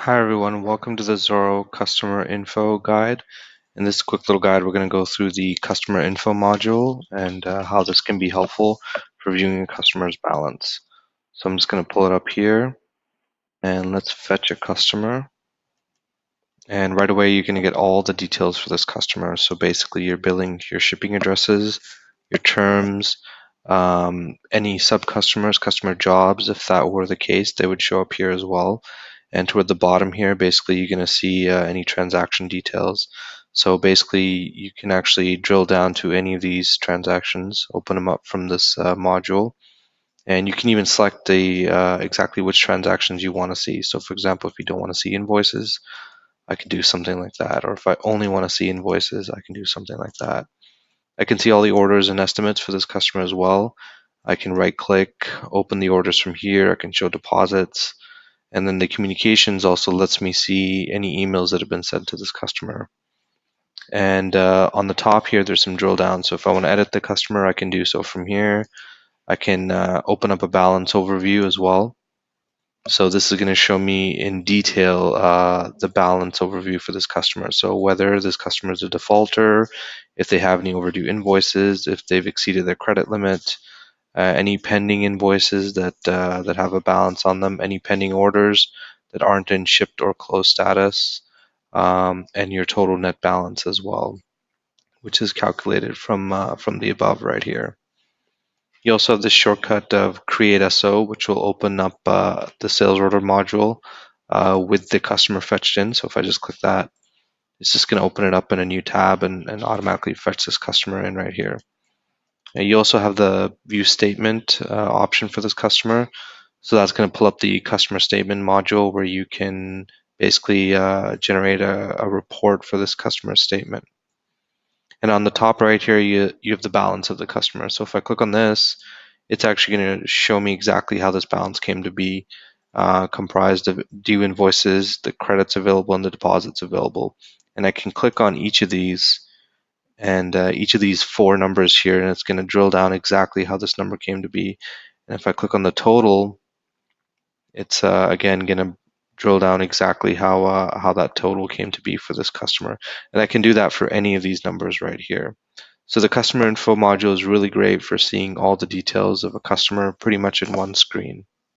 Hi everyone, welcome to the Xoro customer info guide. In this quick little guide, we're going to go through the customer info module and how this can be helpful for viewing a customer's balance. So I'm just going to pull it up here and let's fetch a customer. And right away, you're going to get all the details for this customer. So basically, your billing, your shipping addresses, your terms, any sub-customers, customer jobs, if that were the case, they would show up here as well. And toward the bottom here, basically, you're going to see any transaction details. So basically, you can actually drill down to any of these transactions, open them up from this module, and you can even select the exactly which transactions you want to see. So for example, if you don't want to see invoices, I can do something like that. Or if I only want to see invoices, I can do something like that. I can see all the orders and estimates for this customer as well. I can right click, open the orders from here. I can show deposits. And then the communications also lets me see any emails that have been sent to this customer. And on the top here, there's some drill down. So if I want to edit the customer, I can do so from here. I can open up a balance overview as well. So this is going to show me in detail the balance overview for this customer. So whether this customer is a defaulter, if they have any overdue invoices, if they've exceeded their credit limit, any pending invoices that have a balance on them, any pending orders that aren't in shipped or closed status, and your total net balance as well, which is calculated from the above right here. You also have this shortcut of Create SO, which will open up the sales order module with the customer fetched in. So if I just click that, it's just going to open it up in a new tab and automatically fetch this customer in right here. And you also have the View Statement option for this customer. So that's going to pull up the customer statement module where you can basically generate a report for this customer statement. And on the top right here, you have the balance of the customer. So if I click on this, it's actually going to show me exactly how this balance came to be, comprised of due invoices, the credits available, and the deposits available. And I can click on each of these and each of these four numbers here, and it's going to drill down exactly how this number came to be. And if I click on the total, it's again going to drill down exactly how that total came to be for this customer. And I can do that for any of these numbers right here. So the customer info module is really great for seeing all the details of a customer pretty much in one screen.